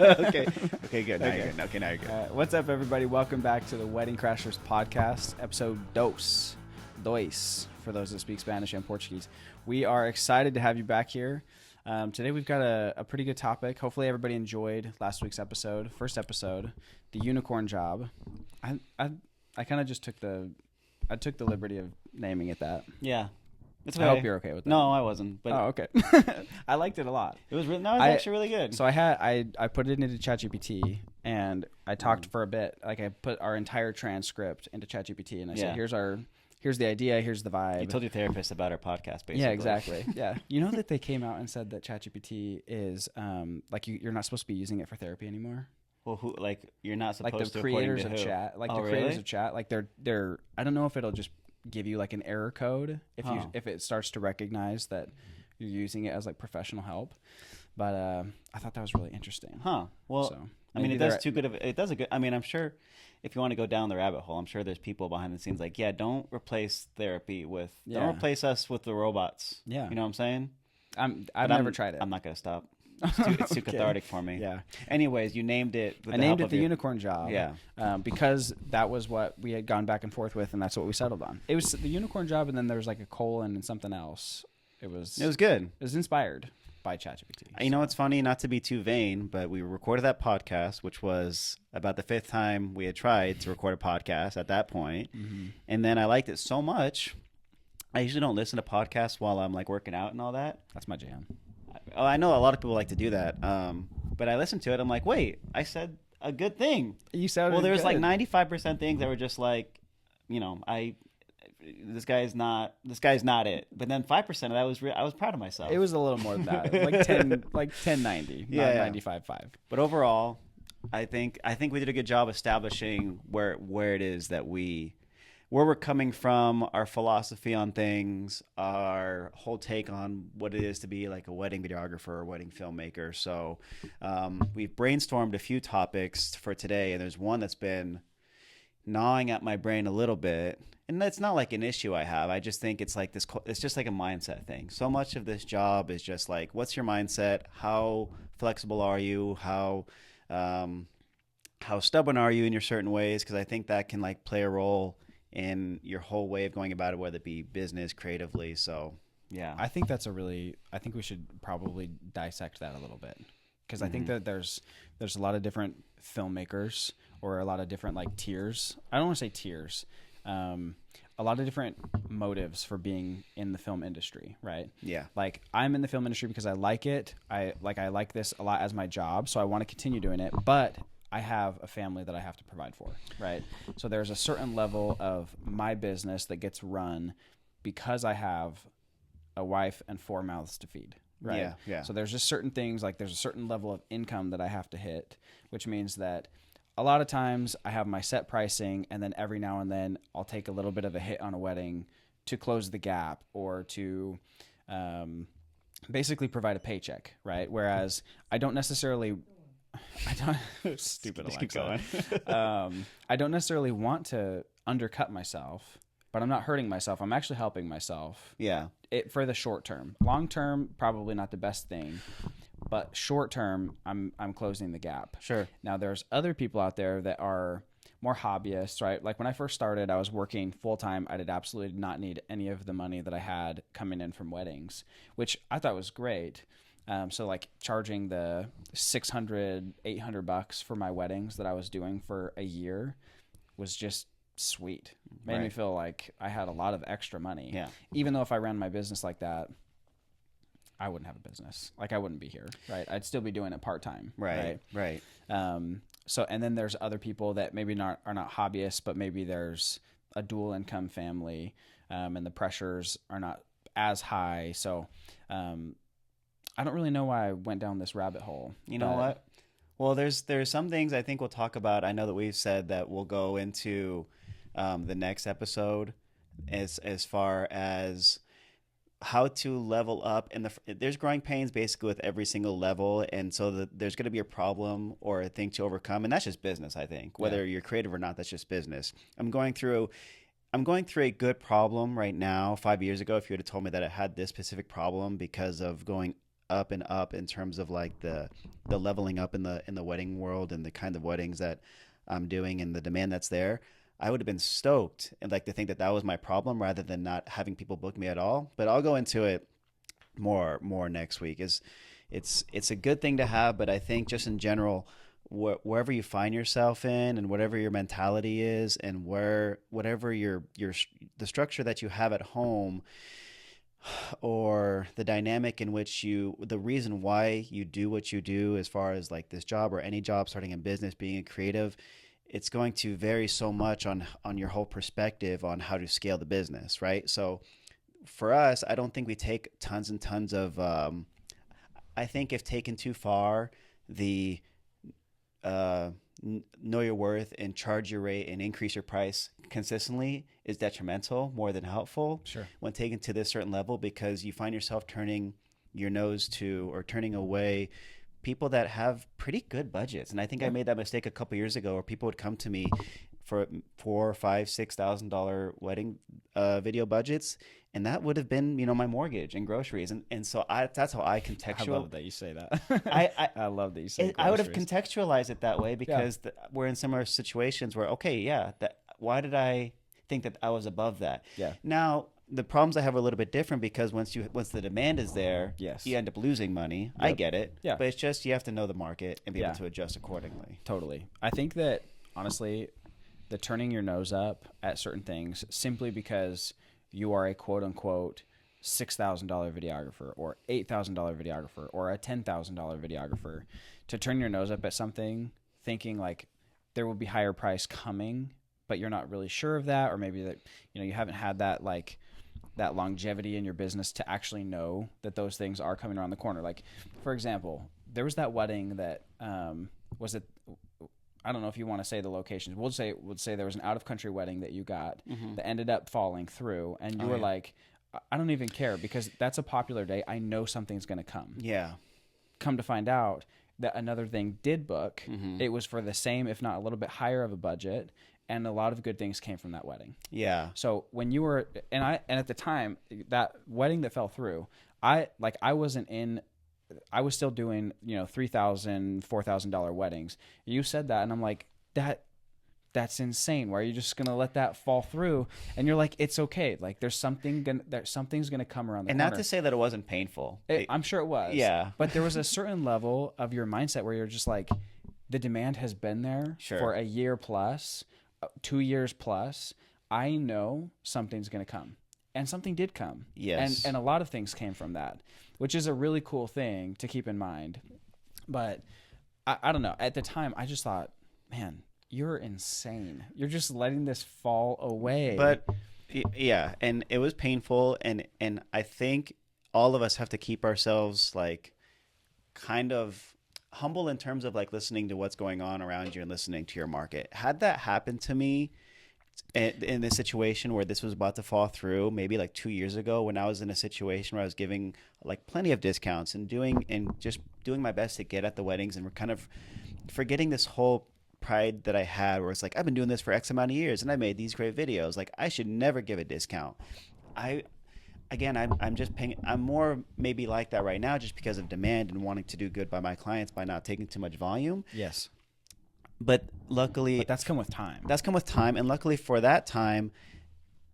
Okay. Okay, good. Now Okay. you're good. Okay, now you're good. What's up, everybody? Welcome back to the Wedding Crashers podcast, episode dos, for those that speak Spanish and Portuguese. We are excited to have you back here. Today we've got a pretty good topic. Hopefully everybody enjoyed last week's episode, first episode, the unicorn job. I kind of just took the liberty of naming it that. Yeah. It's I hope you're okay with that. No, I wasn't. But Oh, okay. I liked it a lot. it was actually really good. So I put it into ChatGPT and I talked for a bit. Like I put our entire transcript into ChatGPT and I said, here's the idea, here's the vibe. You told your therapist about our podcast, basically. Yeah, exactly. Yeah. You know that they came out and said that ChatGPT is you're not supposed to be using it for therapy anymore. Well, you're not supposed like the to, creators according of to who? chat, like Oh, the really? creators of chat, like they're I don't know if it'll just give you like an error code if it starts to recognize that you're using it as like professional help. But I thought that was really interesting. Huh. Well, So I mean, maybe it does a good. I mean, I'm sure if you want to go down the rabbit hole, I'm sure there's people behind the scenes like, yeah, don't replace therapy with, don't replace us with the robots. Yeah. You know what I'm saying? I've never tried it. I'm not gonna stop. It's too cathartic for me. Yeah. Anyways, you named it. I named it the unicorn job. Yeah. Because that was what we had gone back and forth with, and that's what we settled on. It was the unicorn job, and then there was like a colon and something else. It was good. It was inspired by ChatGPT. You know, it's funny, not to be too vain, but we recorded that podcast, which was about the fifth time we had tried to record a podcast at that point. Mm-hmm. And then I liked it so much. I usually don't listen to podcasts while I'm like working out and all that. That's my jam. I know a lot of people like to do that. But I listened to it. I'm like, wait, I said a good thing. You sounded Well, there was good. like 95% things that were just like, you know, this guy's not it. But then 5% of that I was proud of myself. It was a little more than that, like 1090, not 95.5. But overall, I think we did a good job establishing where it is that where we're coming from, our philosophy on things, our whole take on what it is to be like a wedding videographer or wedding filmmaker. So we've brainstormed a few topics for today, and there's one that's been gnawing at my brain a little bit. And that's not like an issue I have. I just think it's like this. It's just like a mindset thing. So much of this job is just like, what's your mindset? How flexible are you? How stubborn are you in your certain ways? Because I think that can like play a role in your whole way of going about it, whether it be business, creatively. So yeah, I think we should probably dissect that a little bit, because I think that there's a lot of different filmmakers, or a lot of different like tiers. I don't want to say tiers. A lot of different motives for being in the film industry, right? Yeah. Like I'm in the film industry because I like it. I like this a lot as my job, so I want to continue doing it, but I have a family that I have to provide for, right? So there's a certain level of my business that gets run because I have a wife and 4 mouths to feed, right? Yeah, yeah. So there's just certain things, like there's a certain level of income that I have to hit, which means that a lot of times I have my set pricing, and then every now and then I'll take a little bit of a hit on a wedding to close the gap, or to basically provide a paycheck, right? Whereas I don't necessarily... stupid Alexa. Keep going. I don't necessarily want to undercut myself, but I'm not hurting myself. I'm actually helping myself. Yeah. For the short term. Long term, probably not the best thing, but short term, I'm closing the gap. Sure. Now there's other people out there that are more hobbyists, right? Like when I first started, I was working full time. I did absolutely not need any of the money that I had coming in from weddings, which I thought was great. So like charging the $600, $800 for my weddings that I was doing for a year was just sweet. Made me feel like I had a lot of extra money. Yeah. Even though if I ran my business like that, I wouldn't have a business. Like I wouldn't be here, right? I'd still be doing it part-time. Right. So, and then there's other people that maybe are not hobbyists, but maybe there's a dual income family, and the pressures are not as high. So, I don't really know why I went down this rabbit hole. You know what? Well, there's some things I think we'll talk about. I know that we've said that we'll go into the next episode as far as how to level up. And there's growing pains basically with every single level. And so there's going to be a problem or a thing to overcome. And that's just business, I think. Whether you're creative or not, that's just business. I'm going through a good problem right now. 5 years ago, if you would have told me that I had this specific problem because of going up and up in terms of like the leveling up in the wedding world and the kind of weddings that I'm doing and the demand that's there, I would have been stoked and like to think that that was my problem rather than not having people book me at all. But I'll go into it more next week. Is it's a good thing to have, but I think just in general, wherever you find yourself in and whatever your mentality is and whatever your the structure that you have at home or the dynamic in which the reason why you do what you do as far as like this job or any job, starting a business, being a creative, it's going to vary so much on your whole perspective on how to scale the business, right? So for us, I don't think we take tons and tons of I think if taken too far, the know your worth and charge your rate and increase your price consistently is detrimental more than helpful. Sure. When taken to this certain level, because you find yourself turning your nose to or turning away people that have pretty good budgets. And I think I made that mistake a couple years ago where people would come to me for $4,000, $5,000, $6,000 wedding video budgets, and that would have been, my mortgage and groceries, and so that's how I contextualize. I love that you say that. I love that you say. I would have contextualized it that way because we're in similar situations where why did I think that I was above that? Yeah. Now the problems I have are a little bit different because once the demand is there, yes, you end up losing money. Yep. I get it. Yeah. But it's just you have to know the market and be able to adjust accordingly. Totally. I think that honestly, the turning your nose up at certain things simply because you are a quote unquote $6,000 videographer or $8,000 videographer or a $10,000 videographer, to turn your nose up at something thinking like there will be higher price coming, but you're not really sure of that, or maybe that you haven't had that that longevity in your business to actually know that those things are coming around the corner. Like, for example, there was that wedding that I don't know if you want to say the locations. We'll say there was an out of country wedding that you got that ended up falling through, and you were like, I don't even care because that's a popular day. I know something's going to come. Yeah. Come to find out that another thing did book. It was for the same, if not a little bit higher of a budget, and a lot of good things came from that wedding. Yeah. So when you were and at the time, that wedding that fell through, I was still doing, $3,000, $4,000 weddings. You said that, and I'm like, that's insane. Why are you just gonna let that fall through? And you're like, it's okay. Like something's gonna come around the corner. And not to say that it wasn't painful. I'm sure it was. Yeah. But there was a certain level of your mindset where you're just like, the demand has been there for a year plus, 2 years plus. I know something's gonna come. And something did come. Yes. And a lot of things came from that, which is a really cool thing to keep in mind. But I don't know. At the time, I just thought, man, you're insane. You're just letting this fall away. But yeah, and it was painful. And I think all of us have to keep ourselves like kind of humble in terms of like listening to what's going on around you and listening to your market. Had that happened to me in this situation where this was about to fall through, maybe like 2 years ago, when I was in a situation where I was giving like plenty of discounts and just doing my best to get at the weddings, and we're kind of forgetting this whole pride that I had where it's like, I've been doing this for X amount of years and I made these great videos. Like, I should never give a discount. I'm just paying. I'm more maybe like that right now just because of demand and wanting to do good by my clients by not taking too much volume. Yes. But luckily, that's come with time. And luckily for that time,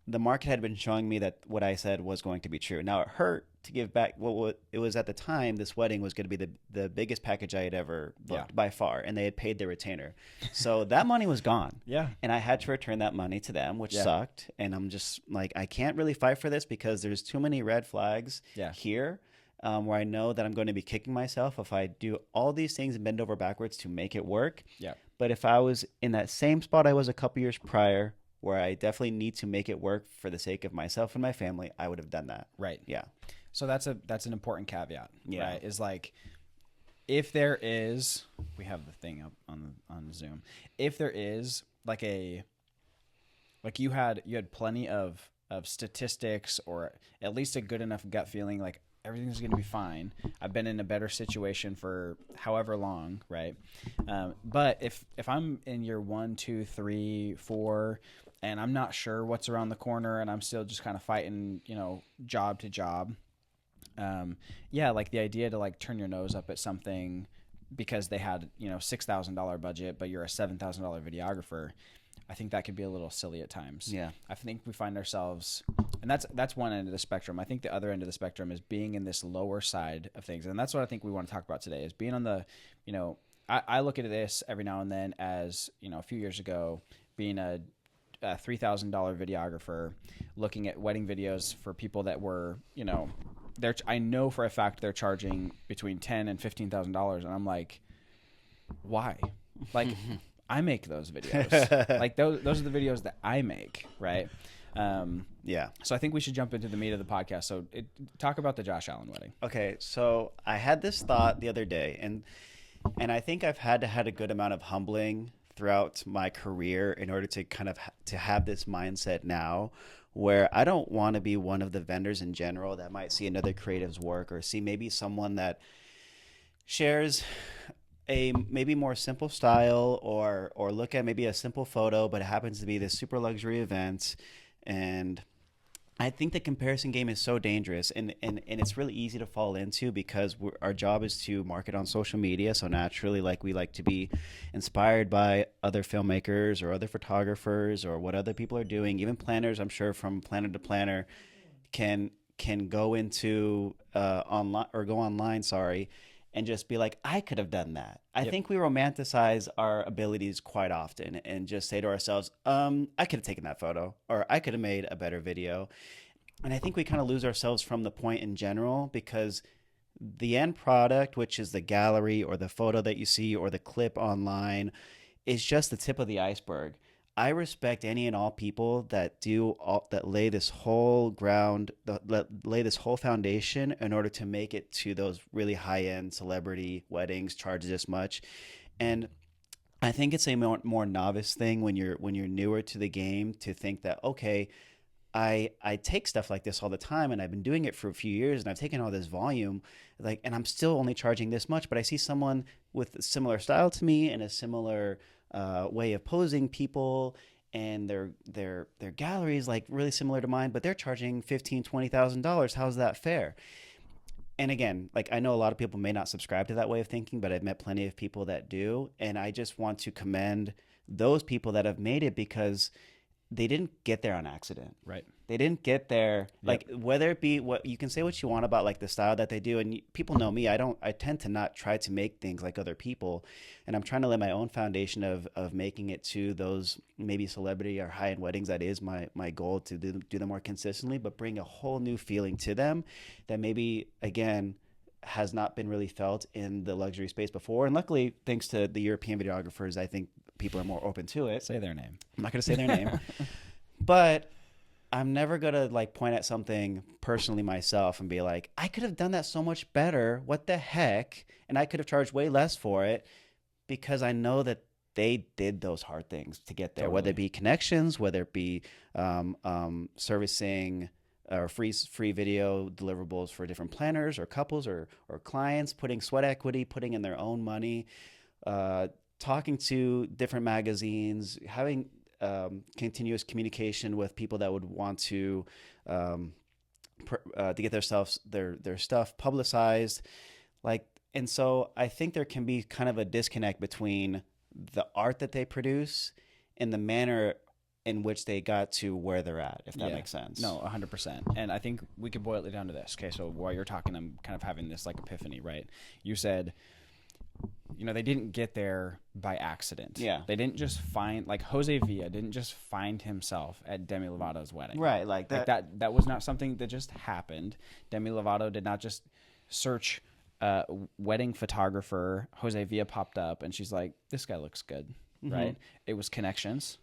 the market had been showing me that what I said was going to be true. Now it hurt to give back. What it was at the time, this wedding was going to be the biggest package I had ever booked by far, and they had paid their retainer, so that money was gone. Yeah, and I had to return that money to them, which sucked. And I'm just like, I can't really fight for this because there's too many red flags here. Where I know that I'm going to be kicking myself if I do all these things and bend over backwards to make it work. Yeah. But if I was in that same spot I was a couple years prior, where I definitely need to make it work for the sake of myself and my family, I would have done that. Right. Yeah. So that's an important caveat. Yeah. Right? Is like, if there is, we have the thing up on Zoom. If there is like you had plenty of statistics, or at least a good enough gut feeling, like everything's going to be fine. I've been in a better situation for however long, right? But if I'm in year 1, 2, 3, 4, and I'm not sure what's around the corner, and I'm still just kind of fighting, job to job, Yeah, like the idea to like turn your nose up at something because they had, $6,000 budget, but you're a $7,000 videographer. I think that could be a little silly at times. Yeah. I think we find ourselves, and that's one end of the spectrum. I think the other end of the spectrum is being in this lower side of things. And that's what I think we want to talk about today is being on the, I look at this every now and then as, a few years ago, being a $3,000 videographer, looking at wedding videos for people that were, I know for a fact they're charging between $10,000 and $15,000, and I'm like, why? Like, I make those videos. Like those are the videos that I make, right? Yeah. So I think we should jump into the meat of the podcast. So talk about the Josh Allen wedding. Okay, so I had this thought the other day, and I think I've had a good amount of humbling throughout my career in order to kind of to have this mindset now where I don't want to be one of the vendors in general that might see another creative's work or see maybe someone that shares a maybe more simple style or look at maybe a simple photo, but it happens to be this super luxury event. And I think the comparison game is so dangerous, and it's really easy to fall into because our job is to market on social media. So naturally, like we like to be inspired by other filmmakers or other photographers or what other people are doing. Even planners, I'm sure, from planner to planner, can go into online, and just be like, I could have done that. I think we romanticize our abilities quite often and just say to ourselves, I could have taken that photo, or I could have made a better video. And I think we kind of lose ourselves from the point in general, because the end product, which is the gallery or the photo that you see or the clip online, is just the tip of the iceberg. I respect any and all people that lay this whole lay this whole foundation in order to make it to those really high-end celebrity weddings, charge this much. And I think it's a more novice thing when you're newer to the game to think that, okay, I take stuff like this all the time, and I've been doing it for a few years, and I've taken all this volume, and I'm still only charging this much. But I see someone with a similar style to me and a similar way of posing people, and their galleries like really similar to mine, but they're charging $15,000-$20,000. How's that fair? And again, like I know a lot of people may not subscribe to that way of thinking, but I've met plenty of people that do, and I just want to commend those people that have made it because they didn't get there on accident. Right. They didn't get there. Like whether it be what you can say what you want about like the style that they do. And people know me. I tend to not try to make things like other people. And I'm trying to lay my own foundation of making it to those maybe celebrity or high-end weddings. That is my goal, to do them more consistently, but bring a whole new feeling to them that maybe, again, has not been really felt in the luxury space before. And luckily, thanks to the European videographers, I think people are more open to it. Say their name. I'm not going to say their name. But I'm never going to like point at something personally myself and be like, I could have done that so much better. What the heck? And I could have charged way less for it, because I know that they did those hard things to get there, whether it be connections, whether it be servicing or free video deliverables for different planners or couples or clients, putting sweat equity, putting in their own money, talking to different magazines, having continuous communication with people that would want to get their stuff publicized, and so I think there can be kind of a disconnect between the art that they produce and the manner in which they got to where they're at, if that makes sense. No, 100%. And I think we could boil it down to this. Okay, so while you're talking, I'm kind of having this like epiphany, right? You said, they didn't get there by accident. Yeah. They didn't just find, like Jose Villa didn't just find himself at Demi Lovato's wedding. Right, like that. Like that was not something that just happened. Demi Lovato did not just search wedding photographer. Jose Villa popped up and she's like, this guy looks good, right? It was connections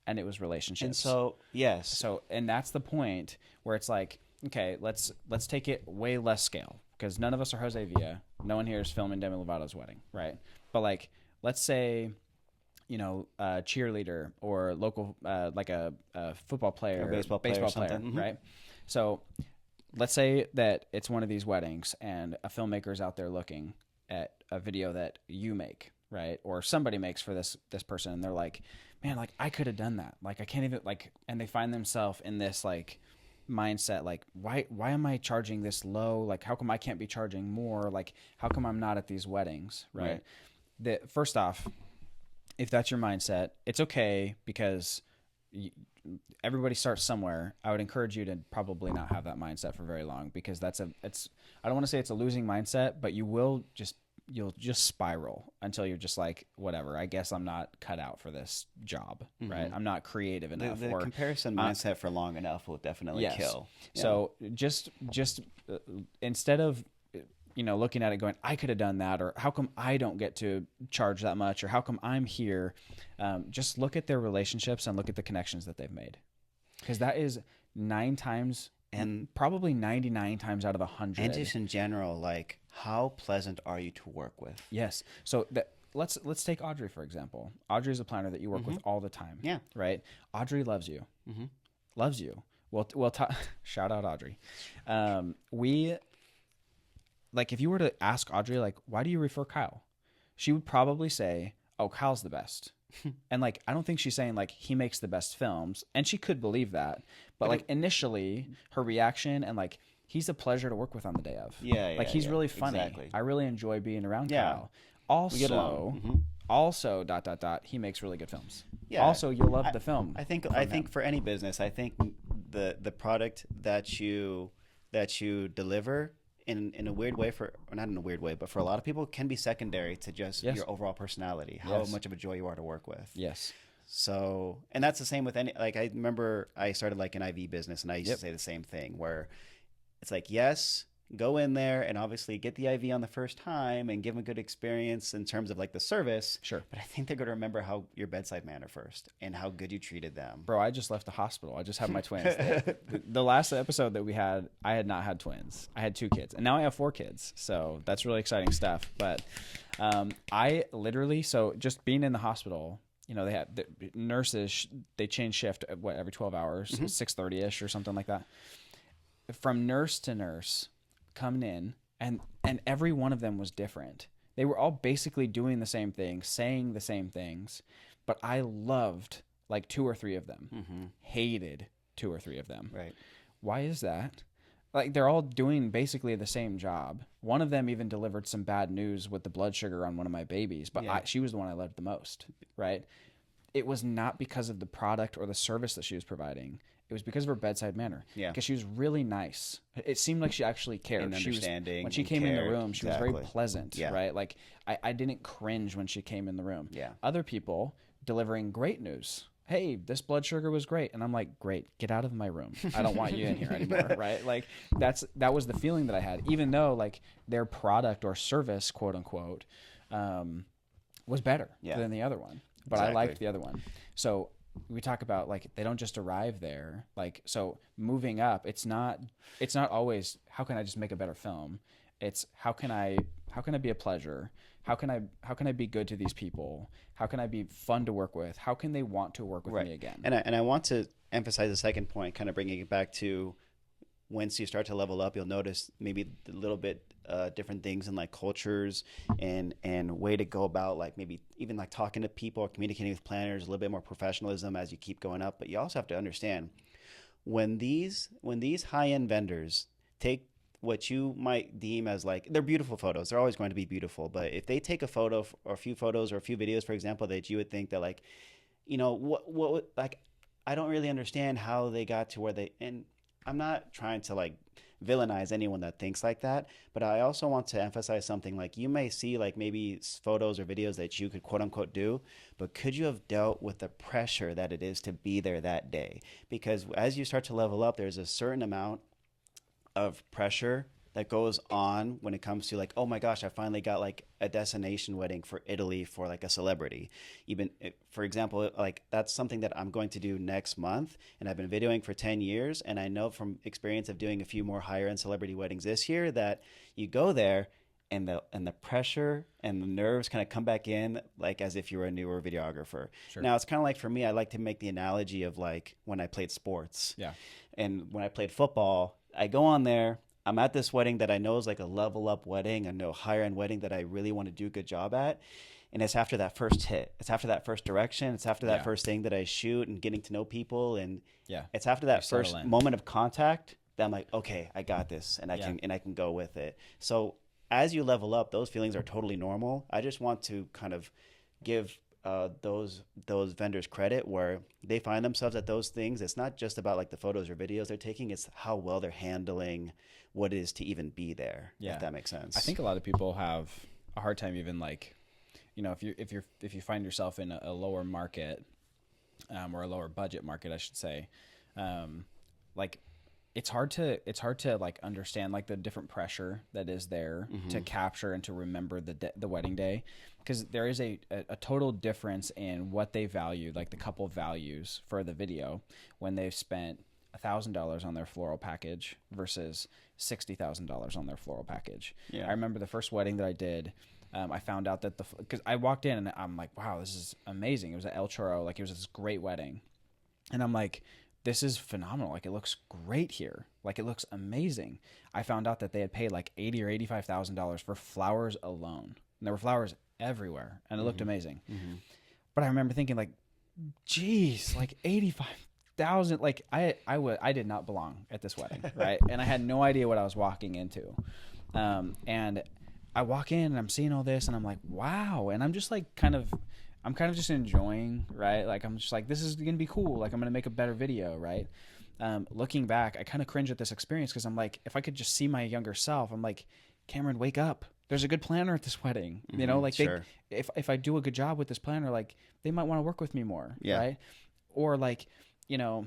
and it was relationships. And so, yes. So, and that's the point where it's like, okay, let's take it way less scale, because none of us are Jose Villa. No one here is filming Demi Lovato's wedding, right? But like, let's say, a cheerleader or local, like a football player, or baseball player, right? So let's say that it's one of these weddings and a filmmaker's out there looking at a video that you make, right? Or somebody makes for this person, and they're like, man, like I could have done that. Like I can't even and they find themselves in this like mindset, like why am I charging this low? Like how come I can't be charging more? Like how come I'm not at these weddings, right? First off, if that's your mindset, it's okay, because everybody starts somewhere. I would encourage you to probably not have that mindset for very long, because I don't want to say it's a losing mindset, but you'll just spiral until you're just like, whatever, I guess I'm not cut out for this job, right? I'm not creative enough. The comparison mindset for long enough will definitely kill. Yeah. So just instead of, looking at it going, I could have done that, or how come I don't get to charge that much, or how come I'm here, just look at their relationships and look at the connections that they've made, because that is 9 times and probably 99 times out of 100. And just in general, like, how pleasant are you to work with? Yes. So let's take Audrey, for example. Audrey is a planner that you work with all the time. Yeah. Right? Audrey loves you. Loves you. Well, shout out Audrey. If you were to ask Audrey, like, why do you refer Kyle? She would probably say, oh, Kyle's the best. And like, I don't think she's saying like he makes the best films, and she could believe that, but like initially her reaction, and like, he's a pleasure to work with on the day of. Yeah. Like he's really funny. Exactly. I really enjoy being around Kyle. Also, he makes really good films. Yeah. Also, you'll love the film. I think for any business, I think the product that you deliver in a weird way, or not in a weird way, but for a lot of people, can be secondary to just your overall personality, how much of a joy you are to work with. Yes. So, and that's the same with any, like, I remember I started like an IV business, and I used to say the same thing, where it's like, yes, go in there and obviously get the IV on the first time and give them a good experience in terms of like the service. Sure. But I think they're going to remember how your bedside manner first and how good you treated them. Bro, I just left the hospital. I just had my twins. The last episode that we had, I had not had twins. I had 2 kids, and now I have 4 kids. So that's really exciting stuff. But I literally, so just being in the hospital, they had the nurses, they change shift every 12 hours, 6:30ish or something like that. From nurse to nurse, coming in, and every one of them was different. They were all basically doing the same thing, saying the same things, but I loved like 2 or 3 of them. Hated 2 or 3 of them. Right. Why is that? Like, they're all doing basically the same job. One of them even delivered some bad news with the blood sugar on one of my babies, but she was the one I loved the most, right? It was not because of the product or the service that she was providing. It was because of her bedside manner. Yeah. Because she was really nice. It seemed like she actually cared. And understanding. When she came in the room, she was very pleasant, right? Like, I didn't cringe when she came in the room. Yeah. Other people delivering great news. Hey, this blood sugar was great. And I'm like, great, get out of my room. I don't want you in here anymore, right? Like, that was the feeling that I had, even though, like, their product or service, quote unquote, was better than the other one. But I liked the other one. So we talk about, like, they don't just arrive there. Like, so moving up, it's not always, how can I just make a better film? It's how can I be a pleasure? How can I be good to these people? How can I be fun to work with? How can they want to work with me again? And I want to emphasize the second point, kind of bringing it back to, once you start to level up, you'll notice maybe a little bit different things in, like, cultures and way to go about, like, maybe even like talking to people or communicating with planners, a little bit more professionalism as you keep going up. But you also have to understand, when these high-end vendors take what you might deem as, like, they're beautiful photos, they're always going to be beautiful, but if they take a photo or a few photos or a few videos, for example, that you would think that, like, what like, I don't really understand how they got to where they, and I'm not trying to, like, villainize anyone that thinks like that, but I also want to emphasize something. Like, you may see, like, maybe photos or videos that you could quote unquote do, but could you have dealt with the pressure that it is to be there that day? Because as you start to level up, there's a certain amount of pressure that goes on when it comes to, like, oh my gosh, I finally got, like, a destination wedding for Italy for, like, a celebrity. Even, for example, like, that's something that I'm going to do next month, and I've been videoing for 10 years, and I know from experience of doing a few more higher end celebrity weddings this year that you go there and the pressure and the nerves kind of come back in, like, as if you were a newer videographer. Sure. Now, it's kind of like, for me, I like to make the analogy of, like, when I played sports. Yeah. And when I played football, I go on there, I'm at this wedding that I know is like a level up wedding, I know higher end wedding that I really want to do a good job at. And it's after that first hit, it's after that first direction, it's after that Yeah. first thing that I shoot and getting to know people, and Yeah. it's after that settle first in. moment of contact that I'm like, okay, I got this, and Yeah. I can go with it. So as you level up, those feelings are totally normal. I just want to kind of give those vendors credit where they find themselves at those things. It's not just about like the photos or videos they're taking; it's how well they're handling what it is to even be there. Yeah. If that makes sense. I think a lot of people have a hard time even like, you know, if you find yourself in a lower market, or a lower budget market, I should say, like it's hard to like understand like the different pressure that is there to capture and to remember the wedding day, because there is a total difference in what they value, like the couple values for the video when they've spent $1,000 on their floral package versus $60,000 on their floral package. Yeah. I remember the first wedding that I did. I found out that because I walked in and I'm like, wow, this is amazing. It was at El Chorro, like it was this great wedding, and I'm like, this is phenomenal. Like it looks great here. Like it looks amazing. I found out that they had paid like $80,000 or $85,000 for flowers alone, and there were flowers everywhere, and it looked amazing. But I remember thinking like, geez, like 85,000. Like I did not belong at this wedding, right? And I had no idea what I was walking into, and I walk in and I'm seeing all this, and I'm like, wow, and I'm just like I'm kind of just enjoying, right? Like I'm just like, this is gonna be cool. Like I'm gonna make a better video, right? Looking back, I kind of cringe at this experience because I'm like, if I could just see my younger self, I'm like, Cameron, wake up. There's a good planner at this wedding. You know, like sure. if I do a good job with this planner, like they might want to work with me more, Yeah. right? Or like, you know,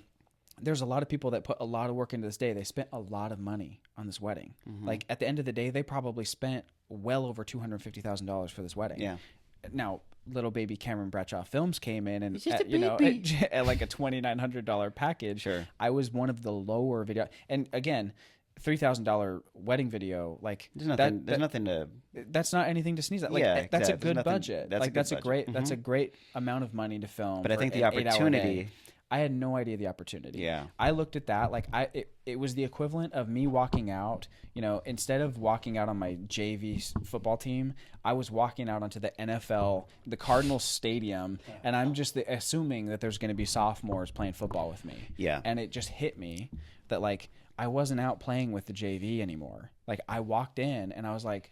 there's a lot of people that put a lot of work into this day. They spent a lot of money on this wedding. Like at the end of the day, they probably spent well over $250,000 for this wedding. Yeah. Now, little baby Cameron Bradshaw Films came in and, It's just a you know, baby. at like a $2,900 package. Sure. I was one of the lower video. And again, $3,000 wedding video, like There's nothing. There's nothing to. that's not anything to sneeze at. Like Yeah, that's a exactly. good There's nothing- budget. that's a Like good that's a budget. great that's a great amount of money to film. But I for think the an 8-hour opportunity. day. I had no idea the opportunity. Yeah. I looked at that like it was the equivalent of me walking out, you know, instead of walking out on my JV football team, I was walking out onto the NFL, the Cardinals stadium, and I'm just assuming that there's going to be sophomores playing football with me. Yeah. And it just hit me that like I wasn't out playing with the JV anymore. Like I walked in and I was like,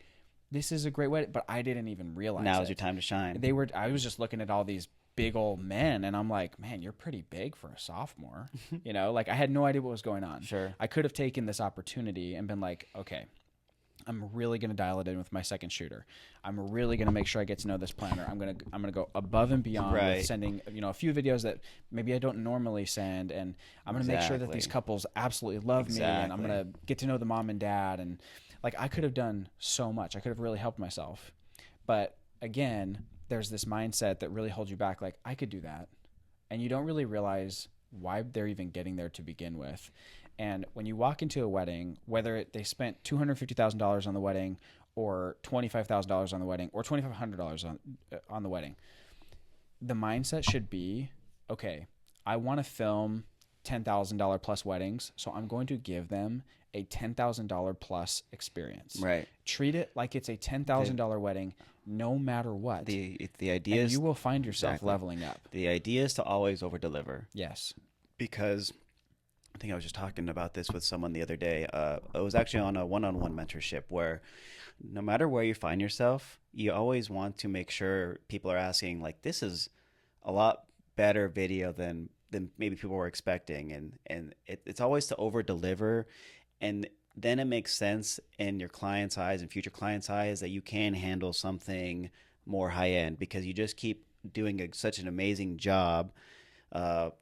this is a great wedding, but I didn't even realize Now is it. your time to shine. I was just looking at all these big old men and I'm like, man, you're pretty big for a sophomore. You know, like I had no idea what was going on. Sure. I could have taken this opportunity and been like, okay, I'm really going to dial it in with my second shooter. I'm really going to make sure I get to know this planner. I'm going to go above and beyond Right. with sending, you know, a few videos that maybe I don't normally send, and I'm going to make sure that these Exactly. couples absolutely love me, and I'm Exactly. going to get to know the mom and dad, and like I could have done so much. I could have really helped myself. But again, there's this mindset that really holds you back, like I could do that. And you don't really realize why they're even getting there to begin with. And when you walk into a wedding, whether they spent $250,000 on the wedding or $25,000 on the wedding or $2,500 on the wedding, the mindset should be, okay, I want to film $10,000 plus weddings, so I'm going to give them a $10,000 plus experience. Right. Treat it like it's a $10,000 wedding, no matter what. The idea and is you will find yourself Exactly. leveling up. the idea is to always over deliver, Yes. because I think I was just talking about this with someone the other day. I was actually on a one-on-one mentorship where no matter where you find yourself, you always want to make sure people are asking, like, this is a lot better video than maybe people were expecting. And it's always to over deliver. And then it makes sense in your client's eyes and future clients' eyes that you can handle something more high end, because you just keep doing such an amazing job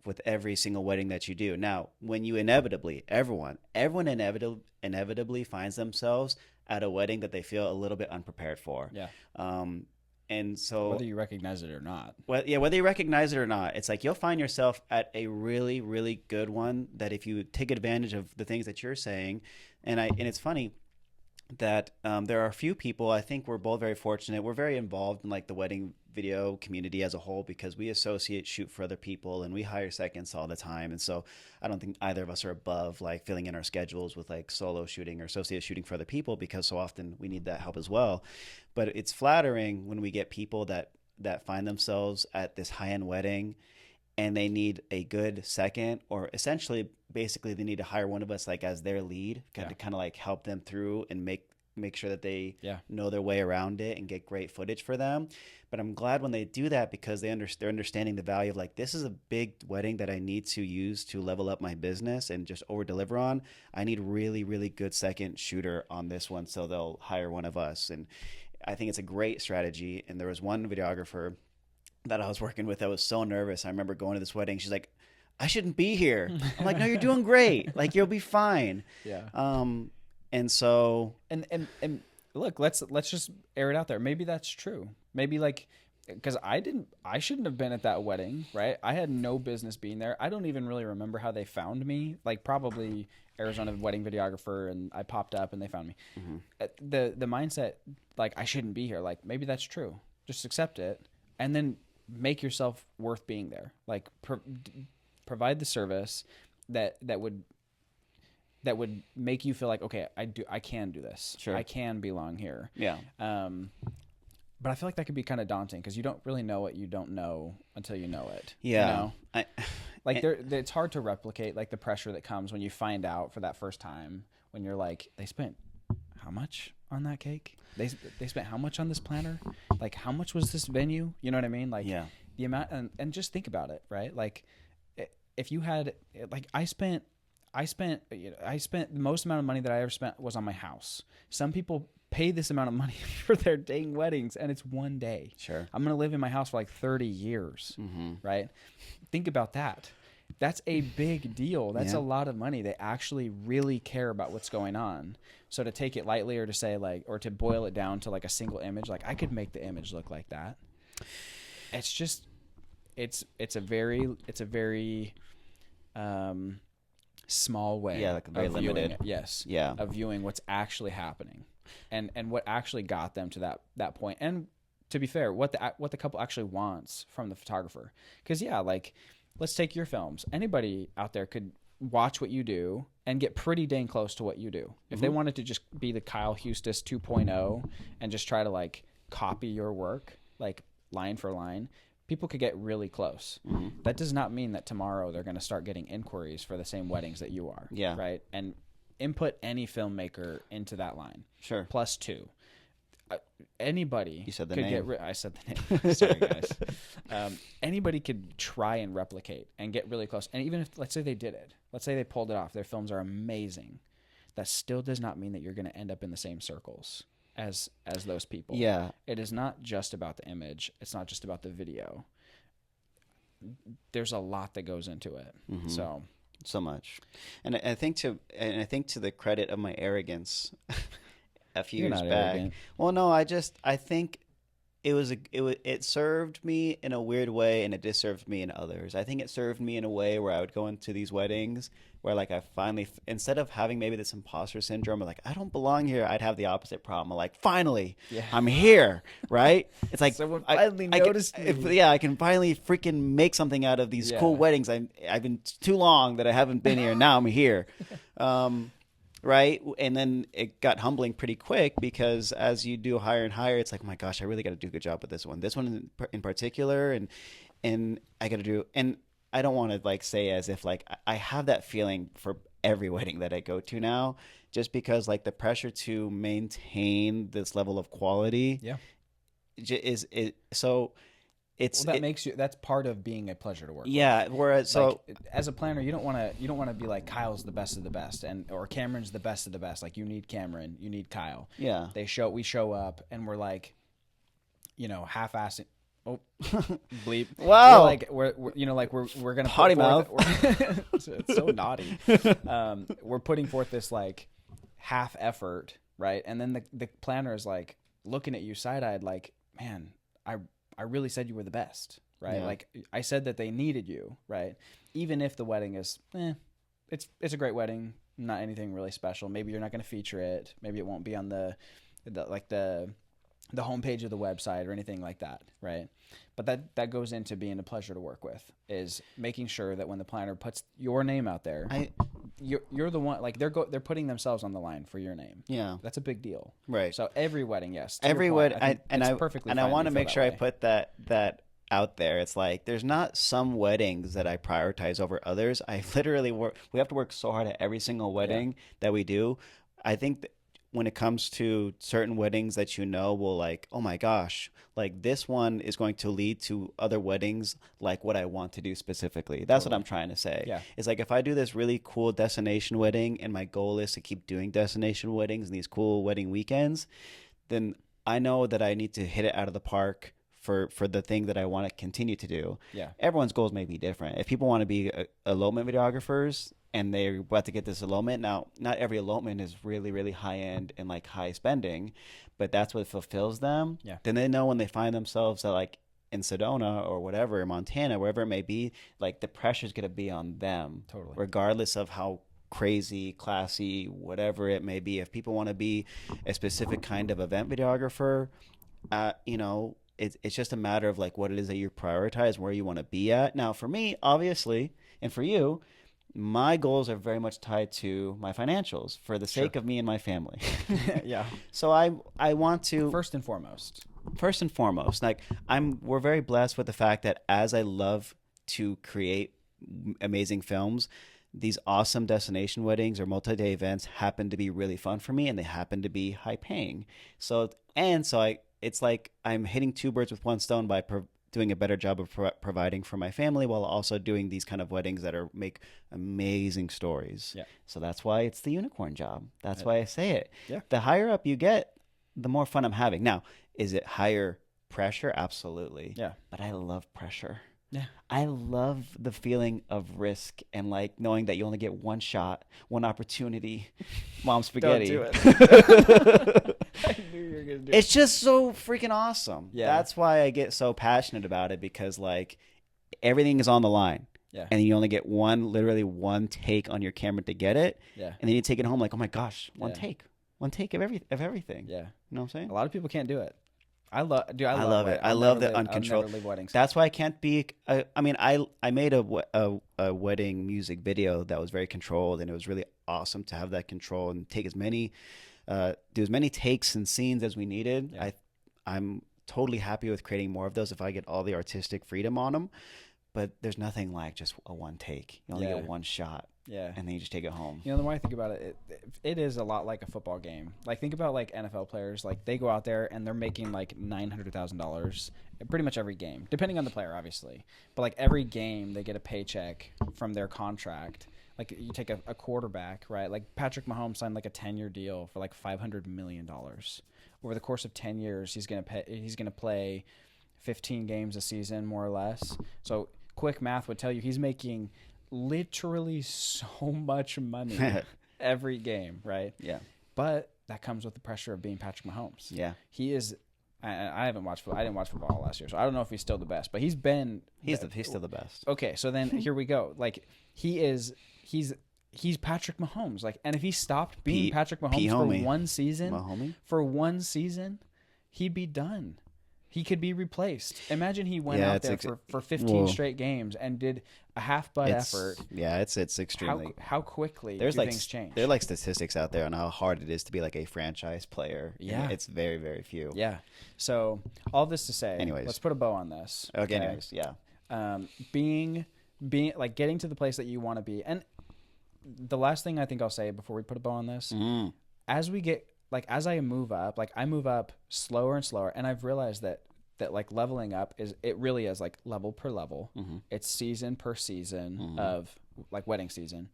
with every single wedding that you do. Now, when you inevitably, everyone inevitably finds themselves at a wedding that they feel a little bit unprepared for. Yeah. And so Whether you recognize it or not. whether you recognize it or not, it's like you'll find yourself at a really, really good one that if you take advantage of the things that you're saying, and it's funny that there are a few people, I think we're both very fortunate. We're very involved in like the wedding video community as a whole, because we associate shoot for other people and we hire seconds all the time. And so I don't think either of us are above like filling in our schedules with like solo shooting or associate shooting for other people, because so often we need that help as well. But it's flattering when we get people that that find themselves at this high-end wedding and they need a good second, or essentially basically they need to hire one of us like as their lead to kind of like help them through and make sure that they know their way around it and get great footage for them. But I'm glad when they do that, because they're understanding the value of like, this is a big wedding that I need to use to level up my business and just over deliver on. I need really, really good second shooter on this one. So they'll hire one of us. And I think it's a great strategy. And there was one videographer that I was working with that was so nervous. I remember going to this wedding. She's like, I shouldn't be here. I'm like, no, you're doing great. Like, you'll be fine. Yeah. And so, and look, let's just air it out there. Maybe that's true. Maybe like, because I shouldn't have been at that wedding, right? I had no business being there. I don't even really remember how they found me. Like, probably Arizona wedding videographer, and I popped up and they found me. The mindset, like, I shouldn't be here. Like, maybe that's true. Just accept it, and then make yourself worth being there. Like, provide the service that would make you feel like, okay, I can do this. Sure. I can belong here. Yeah. But I feel like that could be kind of daunting, because you don't really know what you don't know until you know it. Yeah. You know? It's hard to replicate like the pressure that comes when you find out for that first time, when you're like, they spent how much on that cake? They spent how much on this planner? Like, how much was this venue? You know what I mean? Like, the amount, and just think about it, right? Like, if you had, like, I spent the most amount of money that I ever spent was on my house. Some people pay this amount of money for their dang weddings, and it's one day. Sure. I'm going to live in my house for like 30 years, right? Think about that. That's a big deal. That's a lot of money. They actually really care about what's going on. So to take it lightly, or to say like, or to boil it down to like a single image, like, I could make the image look like that. It's just, it's a very small way. Yeah, like very limited. Of viewing what's actually happening, and what actually got them to that point. And to be fair, what the couple actually wants from the photographer. Because like, let's take your films. Anybody out there could watch what you do and get pretty dang close to what you do. If they wanted to just be the Kyle Hustis 2.0 and just try to like copy your work, like line for line, people could get really close. That does not mean that tomorrow they're going to start getting inquiries for the same weddings that you are. Yeah. Right. And input any filmmaker into that line. Sure. +2. Anybody. You said the could name. I said the name. Sorry, guys. Anybody could try and replicate and get really close. And even if, let's say they did it, let's say they pulled it off, their films are amazing, that still does not mean that you're going to end up in the same circles as those people. Yeah. It is not just about the image. It's not just about the video. There's a lot that goes into it. So much. And I think to the credit of my arrogance a few years back. Arrogant. Well, no, I think it served me in a weird way, and it disserved me in others. I think it served me in a way where I would go into these weddings where, like, I finally, instead of having maybe this imposter syndrome of like, I don't belong here, I'd have the opposite problem of like, finally, I'm here, right? It's like, someone finally noticed me. I can finally freaking make something out of these cool weddings. I've been too long that I haven't been here. Now I'm here. Right. And then it got humbling pretty quick, because as you do higher and higher, it's like, oh my gosh, I really got to do a good job with this one in particular. And I got to do, and I don't want to like say as if like I have that feeling for every wedding that I go to now, just because like the pressure to maintain this level of quality is so. That's part of being a pleasure to work with. Yeah, whereas like, as a planner, you don't want to be like, Kyle's the best of the best, or Cameron's the best of the best. Like, you need Cameron, you need Kyle. Yeah. We show up and we're like, half-assing. Oh, bleep. Wow. We're gonna potty mouth. It's so naughty. We're putting forth this like half effort, right? And then the planner is like looking at you side-eyed, like, man, I really said you were the best, right? Yeah. Like, I said that they needed you, right? Even if the wedding is, it's a great wedding, not anything really special. Maybe you're not going to feature it. Maybe it won't be on the homepage of the website or anything like that, right? But that goes into being a pleasure to work with, is making sure that when the planner puts your name out there, you're the one, like they're putting themselves on the line for your name. Yeah. That's a big deal. Right. So every wedding, yes. To Every your point, wedding, it's perfectly and I fine want you to feel make that sure I way. put that out there. It's like there's not some weddings that I prioritize over others. I literally work. We have to work so hard at every single wedding that we do. I think that when it comes to certain weddings that will like, oh my gosh, like this one is going to lead to other weddings like what I want to do specifically. That's what I'm trying to say. Yeah. It's like if I do this really cool destination wedding and my goal is to keep doing destination weddings and these cool wedding weekends, then I know that I need to hit it out of the park for the thing that I want to continue to do. Yeah. Everyone's goals may be different. If people want to be elopement videographers and they're about to get this elopement, now not every elopement is really, really high end and like high spending, but that's what fulfills them. Yeah. Then they know when they find themselves at like in Sedona or whatever, Montana, wherever it may be, like the pressure's going to be on them. Totally. Regardless of how crazy, classy, whatever it may be. If people want to be a specific kind of event videographer, it's just a matter of like what it is that you prioritize, where you want to be at. Now, for me, obviously, and for you, my goals are very much tied to my financials for the sake of me and my family. Yeah. So I want to First and foremost, like we're very blessed with the fact that as I love to create amazing films, these awesome destination weddings or multi-day events happen to be really fun for me and they happen to be high paying. It's like I'm hitting two birds with one stone by doing a better job of providing for my family while also doing these kind of weddings that make amazing stories. Yeah. So that's why it's the unicorn job. That's why I say it. Yeah. The higher up you get, the more fun I'm having. Now, is it higher pressure? Absolutely. Yeah. But I love pressure. Yeah. I love the feeling of risk and like knowing that you only get one shot, one opportunity. Mom spaghetti. Don't do it. I knew you were gonna do It's just so freaking awesome. Yeah. That's why I get so passionate about it because like everything is on the line. Yeah. And you only get literally one take on your camera to get it. Yeah. And then you take it home like, oh my gosh, one Yeah. take of everything. Yeah. You know what I'm saying? A lot of people can't do it. I love it. I love it. I love the uncontrolled. I'll never leave weddings. That's why I can't be. I made a wedding music video that was very controlled, and it was really awesome to have that control and take do as many takes and scenes as we needed. Yeah. I'm totally happy with creating more of those if I get all the artistic freedom on them. But there's nothing like just a one take. You only Yeah. get one shot, Yeah. and then you just take it home. You know, the more I think about it, it is a lot like a football game. Like, think about like NFL players. Like, they go out there and they're making like $900,000 pretty much every game, depending on the player, obviously. But like every game, they get a paycheck from their contract. Like, you take a quarterback, right? Like Patrick Mahomes signed like a 10-year deal for like $500 million. Over the course of 10 years, he's gonna play 15 games a season, more or less. So quick math would tell you he's making literally so much money every game, right? Yeah. But that comes with the pressure of being Patrick Mahomes. Yeah. He is. I haven't watched football. I didn't watch football last year, so I don't know if he's still the best. But he's been. He's still the best. Okay, so then here we go. Like he's Patrick Mahomes. Like, and if he stopped being Patrick Mahomes for one season, he'd be done. He could be replaced. Imagine he went out there for 15 straight games and did a half-butt effort. Yeah, it's extremely. How quickly things change? There are like statistics out there on how hard it is to be like a franchise player. Yeah. It's very, very few. Yeah. So all this to say, anyways, let's put a bow on this. Okay. Anyways, yeah. Being like getting to the place that you want to be. And the last thing I think I'll say before we put a bow on this, as I move up, like I move up slower and slower, and I've realized that like leveling up really is like level per level. Mm-hmm. It's season per season of like wedding season.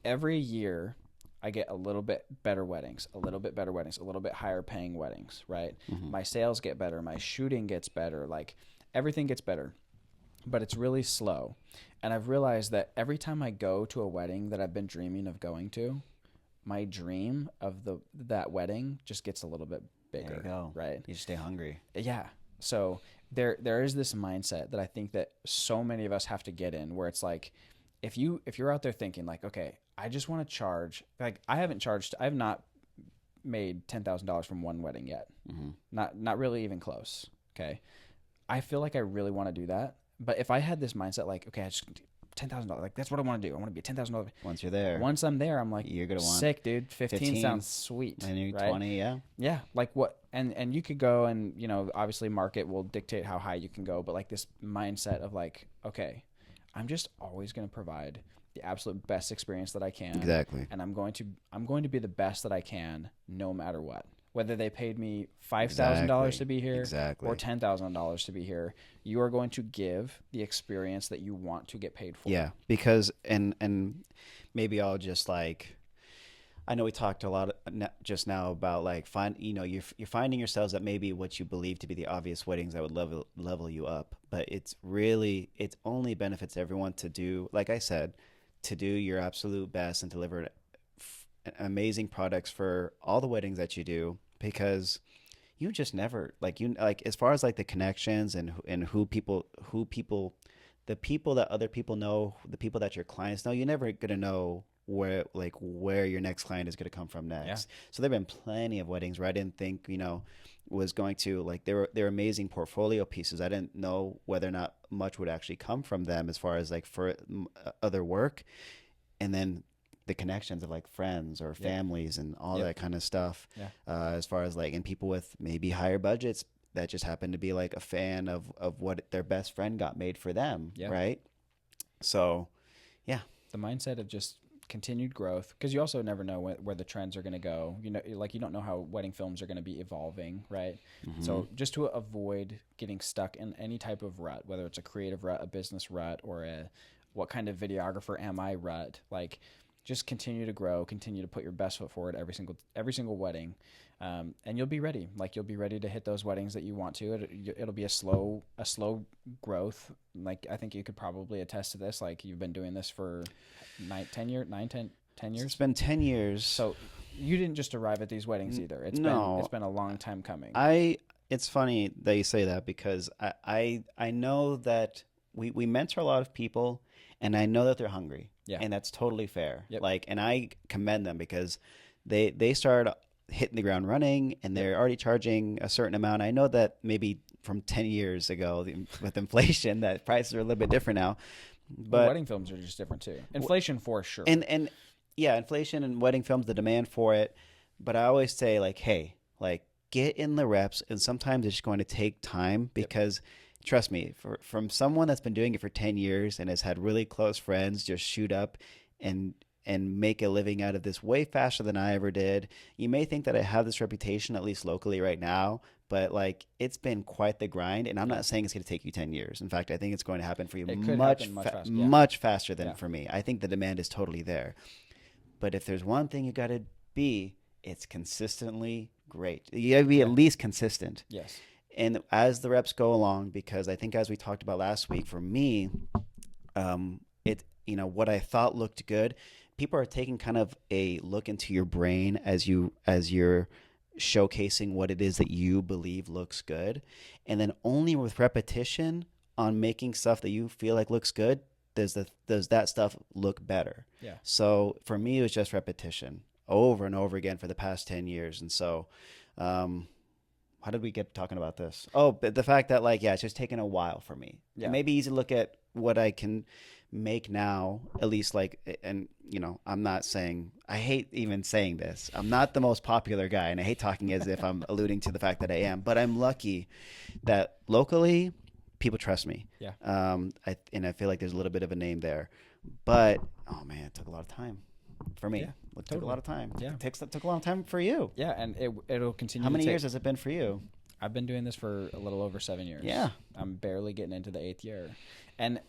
Every year I get a little bit better weddings, a little bit higher paying weddings, right? Mm-hmm. My sales get better, my shooting gets better, like everything gets better. But it's really slow. And I've realized that every time I go to a wedding that I've been dreaming of going to, my dream of that wedding just gets a little bit bigger. There you go. Right? You just stay hungry. Yeah. So there is this mindset that I think that so many of us have to get in, where it's like, if you're out there thinking like, okay, I just want to charge, like I have not made $10,000 from one wedding yet. Mm-hmm. Not really even close. Okay. I feel like I really want to do that. But if I had this mindset like, okay, I just $10,000. Like, that's what I want to do. I want to be a $10,000. Once you're there, Once I'm there, I'm like, you're gonna want sick, dude. 15 15, sounds sweet. and you're right? 20, yeah. Yeah, like what, and you could go and, you know, obviously market will dictate how high you can go, but like this mindset of like, okay, I'm just always going to provide the absolute best experience that I can. Exactly. And I'm going to be the best that I can no matter what. Whether they paid me $5,000 to be here or $10,000 to be here, you are going to give the experience that you want to get paid for. Yeah, because and maybe I'll just like, I know we talked a lot just now about like you're finding yourselves at maybe what you believe to be the obvious weddings that would level you up, but it's only benefits everyone to do, like I said, to do your absolute best and deliver amazing products for all the weddings that you do, because you just never like as far as like the connections and who people the people that other people know, the people that your clients know, you're never gonna know where your next client is gonna come from next. Yeah. So there've been plenty of weddings where I didn't think was going to, like, they're amazing portfolio pieces. I didn't know whether or not much would actually come from them as far as like for other work, and then the connections of like friends or families and all that kind of stuff. As far as like, and people with maybe higher budgets that just happen to be like a fan of what their best friend got made for them. Right. So the mindset of just continued growth, because you also never know where the trends are going to go. You know, like, you don't know how wedding films are going to be evolving. Right. Mm-hmm. So just to avoid getting stuck in any type of rut, whether it's a creative rut, a business rut, or what kind of videographer am I rut, like, just continue to grow, continue to put your best foot forward every single wedding, and you'll be ready. Like, you'll be ready to hit those weddings that you want to. It'll be a slow growth. Like, I think you could probably attest to this. Like, you've been doing this for 10 years. It's been 10 years. So you didn't just arrive at these weddings either. It's been a long time coming. It's funny that you say that, because I know that we mentor a lot of people, and I know that they're hungry. Yeah. And that's totally fair. Yep. Like, and I commend them, because they started hitting the ground running, and they're already charging a certain amount. I know that maybe from 10 years ago with inflation, that prices are a little bit different now. But wedding films are just different too. Inflation for sure. And yeah, inflation and wedding films, the demand for it. But I always say, like, hey, like, get in the reps, and sometimes it's going to take time, because trust me, from someone that's been doing it for 10 years and has had really close friends just shoot up and make a living out of this way faster than I ever did. You may think that I have this reputation, at least locally right now, but like, it's been quite the grind, and I'm not saying it's going to take you 10 years. In fact, I think it's going to happen for you much faster than for me. I think the demand is totally there. But if there's one thing you got to be, it's consistently great. You got to be at least consistent. Yes. And as the reps go along, because I think, as we talked about last week, for me, what I thought looked good, people are taking kind of a look into your brain as you're showcasing what it is that you believe looks good. And then only with repetition on making stuff that you feel like looks good, does that stuff look better. Yeah. So for me, it was just repetition over and over again for the past 10 years. And so, how did we get talking about this? Oh, but the fact that, like, it's just taken a while for me. Yeah. It may be easy to look at what I can make now, at least, like, and, I'm not saying, I hate even saying this. I'm not the most popular guy, and I hate talking as if I'm alluding to the fact that I am, but I'm lucky that locally people trust me. Yeah. I feel like there's a little bit of a name there, but, oh man, it took a lot of time for me. Yeah. It took a lot of time. Yeah. It took a long time for you. Yeah, and it'll continue. How many years has it been for you? I've been doing this for a little over 7 years. Yeah. I'm barely getting into the 8th year. And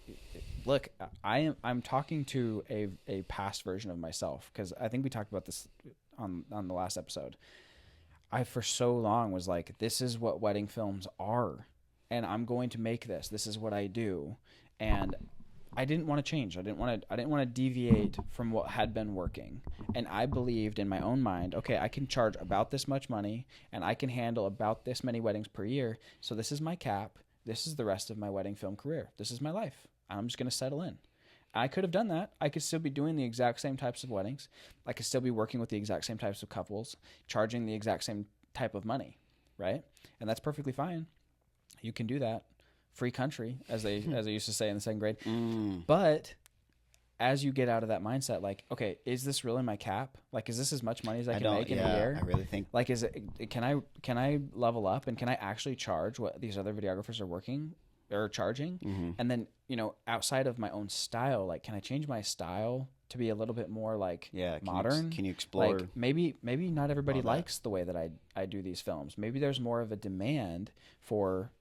look, I'm talking to a past version of myself, because I think we talked about this on the last episode. I, for so long, was like, this is what wedding films are, and I'm going to make this. This is what I do. And I didn't want to change. I didn't want to deviate from what had been working. And I believed in my own mind, okay, I can charge about this much money, and I can handle about this many weddings per year. So this is my cap. This is the rest of my wedding film career. This is my life. I'm just going to settle in. I could have done that. I could still be doing the exact same types of weddings. I could still be working with the exact same types of couples, charging the exact same type of money, right? And that's perfectly fine. You can do that. Free country, as they used to say in the second grade. But as you get out of that mindset, like, okay, is this really my cap? Like, is this as much money as I can make in a yeah, year? I really think Like, is it, can I level up, and can I actually charge what these other videographers are working or charging? And then, you know, outside of my own style, like, can I change my style to be a little bit more like modern? Can you explore? Like, maybe not everybody likes the way that I do these films. Maybe there's more of a demand for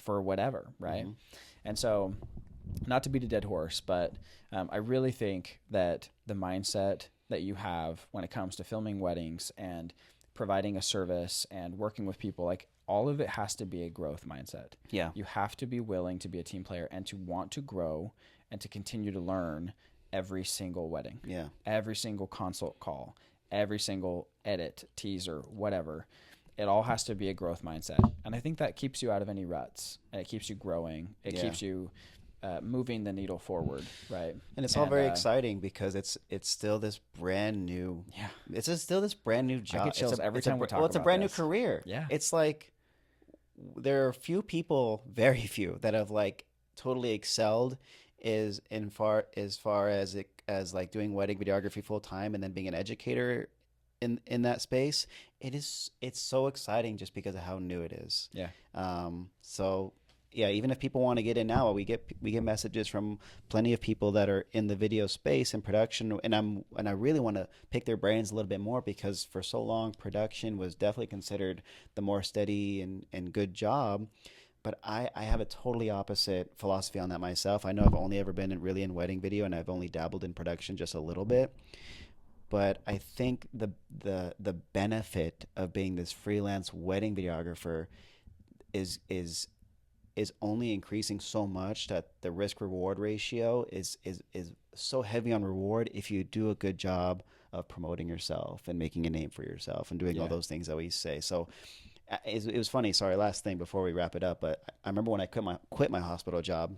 whatever, right? And so, not to beat a dead horse, but I really think that the mindset that you have when it comes to filming weddings and providing a service and working with people, like, all of it has to be a growth mindset. Yeah. You have to be willing to be a team player and to want to grow and to continue to learn every single wedding. Yeah. Every single consult call, every single edit, teaser, whatever. It all has to be a growth mindset. And I think that keeps you out of any ruts. And it keeps you growing. It keeps you moving the needle forward, right? And it's all very exciting because it's still this brand new. Yeah. It's still this brand new job. I get chills every time we talk about it's a brand this. new career. Yeah. It's like there are few people, very few, that have like totally excelled as far as like doing wedding videography full time and then being an educator in that space. It's so exciting just because of how new it is. Yeah. So yeah, even if people want to get in now, we get messages from plenty of people that are in the video space and production, and I really want to pick their brains a little bit more, because for so long production was definitely considered the more steady and good job. But I have a totally opposite philosophy on that myself. I know I've only ever been really in wedding video, and I've only dabbled in production just a little bit. But I think the benefit of being this freelance wedding videographer is only increasing so much that the risk reward ratio is so heavy on reward if you do a good job of promoting yourself and making a name for yourself and doing all those things that we say. So it was funny. Sorry, last thing before we wrap it up. But I remember when I quit my hospital job,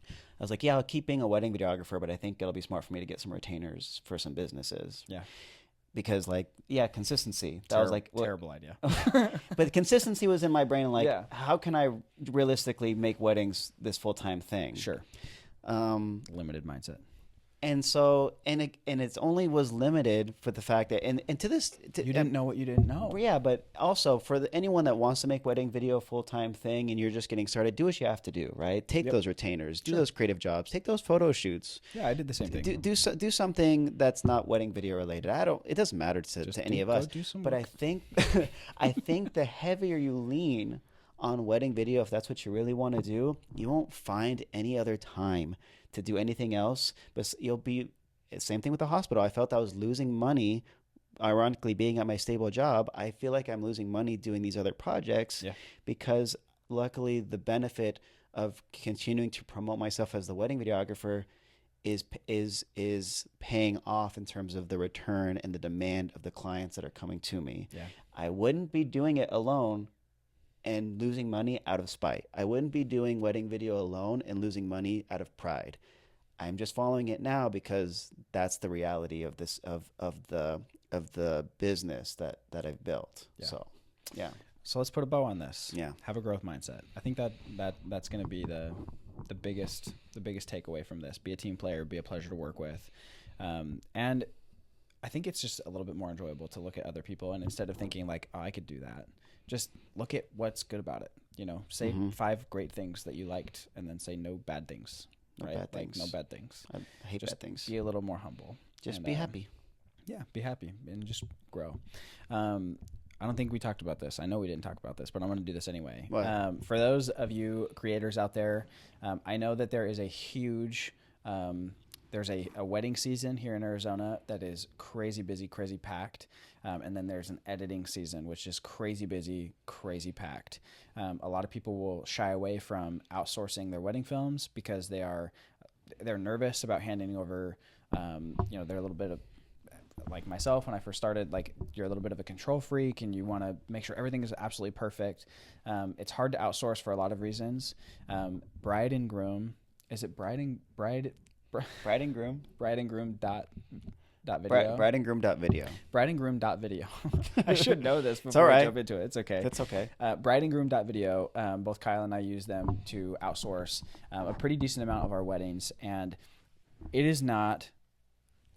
I was like, yeah, I'll keep being a wedding videographer, but I think it'll be smart for me to get some retainers for some businesses. Yeah. Because consistency. That was like terrible idea. But consistency was in my brain. Like, how can I realistically make weddings this full-time thing? Sure. Limited mindset. And so, and it's only was limited for the fact that, and to this, you didn't know what you didn't know. Yeah, but also for anyone that wants to make wedding video a full-time thing and you're just getting started, do what you have to do, right? Take those retainers, do those creative jobs, take those photo shoots. Yeah, I did the same thing. Do something that's not wedding video related. It doesn't matter to any of us. But I think the heavier you lean on wedding video, if that's what you really want to do, you won't find any other time to do anything else. But you'll be same thing with the hospital. I felt I was losing money, ironically being at my stable job. I feel like I'm losing money doing these other projects because luckily the benefit of continuing to promote myself as the wedding videographer is paying off in terms of the return and the demand of the clients that are coming to me. I wouldn't be doing it alone and losing money out of spite. I wouldn't be doing wedding video alone and losing money out of pride. I'm just following it now because that's the reality of this of the business that I've built. So let's put a bow on this. Have a growth mindset. I think that's going to be the biggest takeaway from this. Be a team player, be a pleasure to work with. And I think it's just a little bit more enjoyable to look at other people, and instead of thinking like, oh, I could do that, just look at what's good about it. You know, say 5 great things that you liked, and then say no bad things. No bad things. No bad things. I hate bad things. Be a little more humble. Just be happy. Yeah, be happy and just grow. I don't think we talked about this. I know we didn't talk about this, but I'm going to do this anyway. For those of you creators out there, I know that there is a huge there's a wedding season here in Arizona that is crazy busy, crazy packed. And then there's an editing season, which is crazy busy, crazy packed. A lot of people will shy away from outsourcing their wedding films because they're nervous about handing over, they're a little bit of, like myself, when I first started, like, you're a little bit of a control freak and you want to make sure everything is absolutely perfect. It's hard to outsource for a lot of reasons. Bride and groom, is it bride and groom dot video? Brideandgroom.video. Brideandgroom.video. I should know this before all right. we jump into it. It's okay. That's okay. Brideandgroom.video. Both Kyle and I use them to outsource a pretty decent amount of our weddings. And it is not,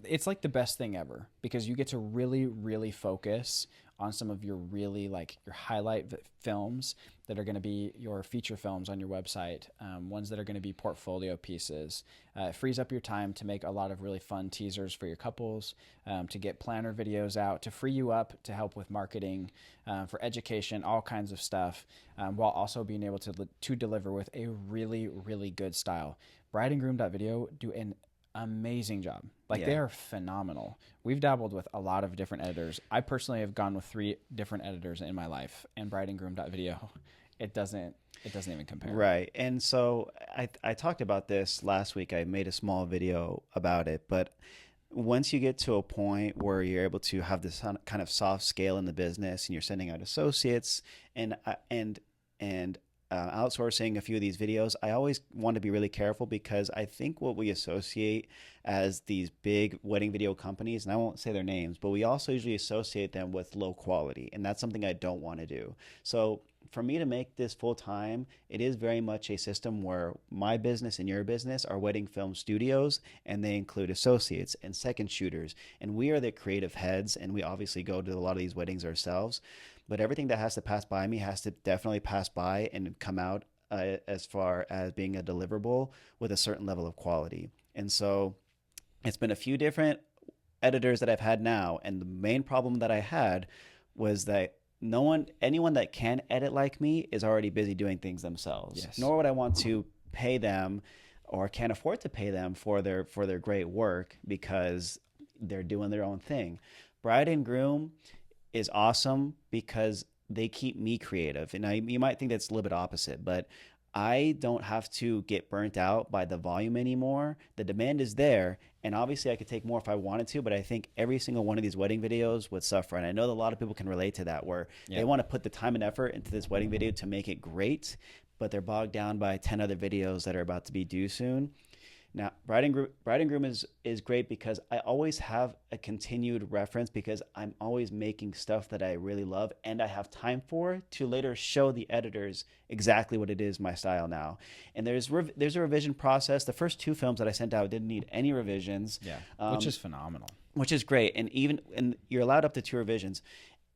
it's like the best thing ever because you get to really, really focus on some of your really like your highlight films that are going to be your feature films on your website, ones that are going to be portfolio pieces. It frees up your time to make a lot of really fun teasers for your couples, to get planner videos out, to free you up to help with marketing, for education, all kinds of stuff, while also being able to deliver with a really, really good style. Bride and Groom.video do an amazing job. Like they are phenomenal. We've dabbled with a lot of different editors. I personally have gone with 3 different editors in my life, and Bride and Groom.video, it doesn't even compare. Right. And so I talked about this last week. I made a small video about it, but once you get to a point where you're able to have this kind of soft scale in the business and you're sending out associates and outsourcing a few of these videos, I always want to be really careful because I think what we associate as these big wedding video companies, and I won't say their names, but we also usually associate them with low quality, and that's something I don't want to do. So for me to make this full time, it is very much a system where my business and your business are wedding film studios, and they include associates and second shooters, and we are the creative heads, and we obviously go to a lot of these weddings ourselves. But everything that has to pass by me has to definitely pass by and come out as far as being a deliverable with a certain level of quality. And so it's been a few different editors that I've had now. And the main problem that I had was that anyone that can edit like me is already busy doing things themselves. Yes. Nor would I want to pay them or can't afford to pay them for their great work because they're doing their own thing. Bride and Groom is awesome because they keep me creative. And you might think that's a little bit opposite, but I don't have to get burnt out by the volume anymore. The demand is there. And obviously I could take more if I wanted to, but I think every single one of these wedding videos would suffer. And I know that a lot of people can relate to that, where they want to put the time and effort into this wedding video to make it great, but they're bogged down by 10 other videos that are about to be due soon. Now, Bride and Groom is great because I always have a continued reference because I'm always making stuff that I really love and I have time for to later show the editors exactly what it is my style now. And there's a revision process. The first 2 films that I sent out didn't need any revisions. Yeah, which is phenomenal. Which is great. And you're allowed up to 2 revisions.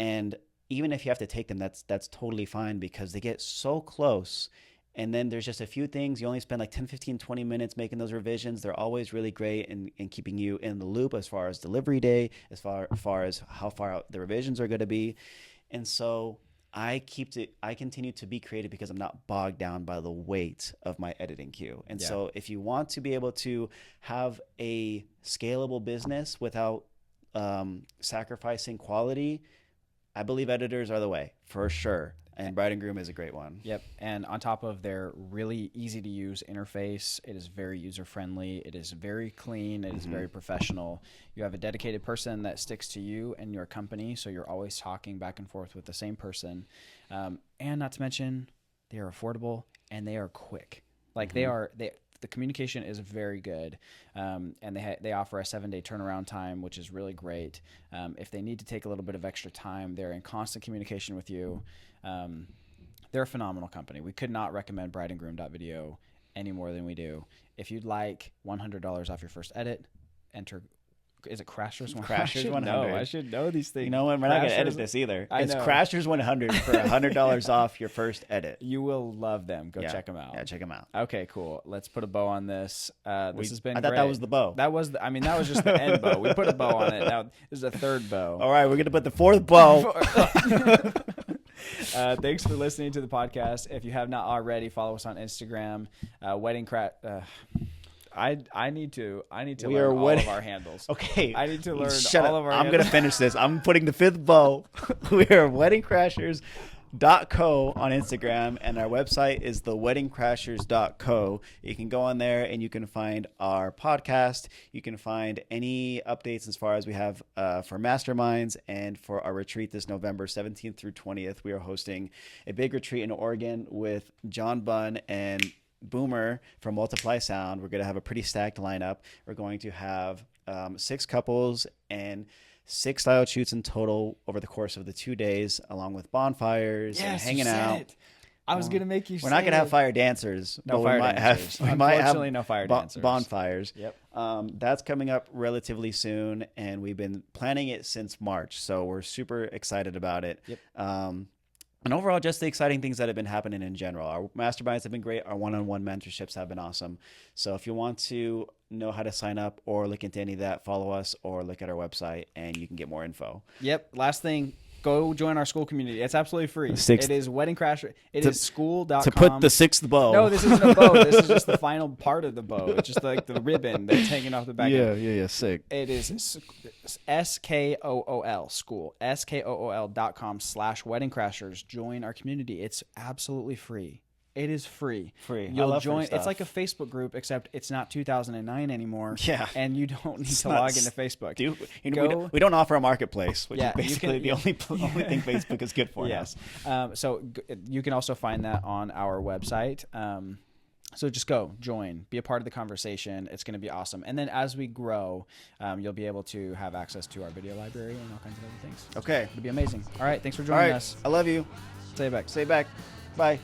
And even if you have to take them, that's totally fine because they get so close. And then there's just a few things. You only spend like 10, 15, 20 minutes making those revisions. They're always really great in keeping you in the loop as far as delivery day, as far as how far out the revisions are going to be. And so I continue to be creative because I'm not bogged down by the weight of my editing queue. And so if you want to be able to have a scalable business without sacrificing quality, I believe editors are the way for sure. And Bride and Groom is a great one. Yep. And on top of their really easy to use interface, it is very user friendly. It is very clean. It is very professional. You have a dedicated person that sticks to you and your company. So you're always talking back and forth with the same person. And not to mention, they are affordable and they are quick. Like the communication is very good, and they offer a 7-day turnaround time, which is really great. If they need to take a little bit of extra time, they're in constant communication with you. They're a phenomenal company. We could not recommend Bride and Groom.video any more than we do. If you'd like $100 off your first edit, enter. Is it Crashers 100? Crashers 100. I should know these things. You know what? We're not going to edit this either. It's know. Crashers 100 for $100 off your first edit. You will love them. Go check them out. Yeah, check them out. Okay, cool. Let's put a bow on this. This has been. I thought great. that was the bow. That was. That was just the end bow. We put a bow on it. Now this is a third bow. All right, we're going to put the 4th bow. Thanks for listening to the podcast. If you have not already, follow us on Instagram. Wedding Crash. I need to learn all of our handles. Okay. I need to learn Shut all up. of our I'm handles. going to finish this. I'm putting the 5th bow. We are weddingcrashers.co on Instagram, and our website is theweddingcrashers.co. You can go on there and you can find our podcast. You can find any updates as far as we have for masterminds and for our retreat this November 17th through 20th. We are hosting a big retreat in Oregon with John Bunn and Boomer from Multiply Sound. We're going to have a pretty stacked lineup. We're going to have 6 couples and 6 style shoots in total over the course of the 2 days, along with bonfires and hanging out. I was gonna make you. We're not say gonna have it. fire dancers. No but fire we might dancers. Have, we might have Unfortunately, no fire dancers. bonfires. Yep. That's coming up relatively soon, and we've been planning it since March, so we're super excited about it. Yep. And overall, just the exciting things that have been happening in general. Our masterminds have been great. Our one-on-one mentorships have been awesome. So if you want to know how to sign up or look into any of that, follow us or look at our website, and you can get more info. Yep. Last thing. Go join our school community. It's absolutely free. Sixth- It is Wedding Crasher. It is school.com. To put the sixth bow. No, this isn't a bow. This is just the final part of the bow. It's just like the ribbon that's hanging off the back. Yeah, sick. It is SKOOL, school, SKOOL.com/Wedding Crashers. Join our community. It's absolutely free. It is free. Free. I You'll love free join. stuff. It's like a Facebook group, except it's not 2009 anymore. Yeah. And you don't need to not log into Facebook. We don't offer a marketplace, which Yeah, is you basically can- the only thing Facebook is good for. Yes. So you can also find that on our website. So just go, join, be a part of the conversation. It's going to be awesome. And then as we grow, you'll be able to have access to our video library and all kinds of other things. Okay. It'll be amazing. All right. Thanks for All joining right. us. I love you. Say it back. Say it back. Bye.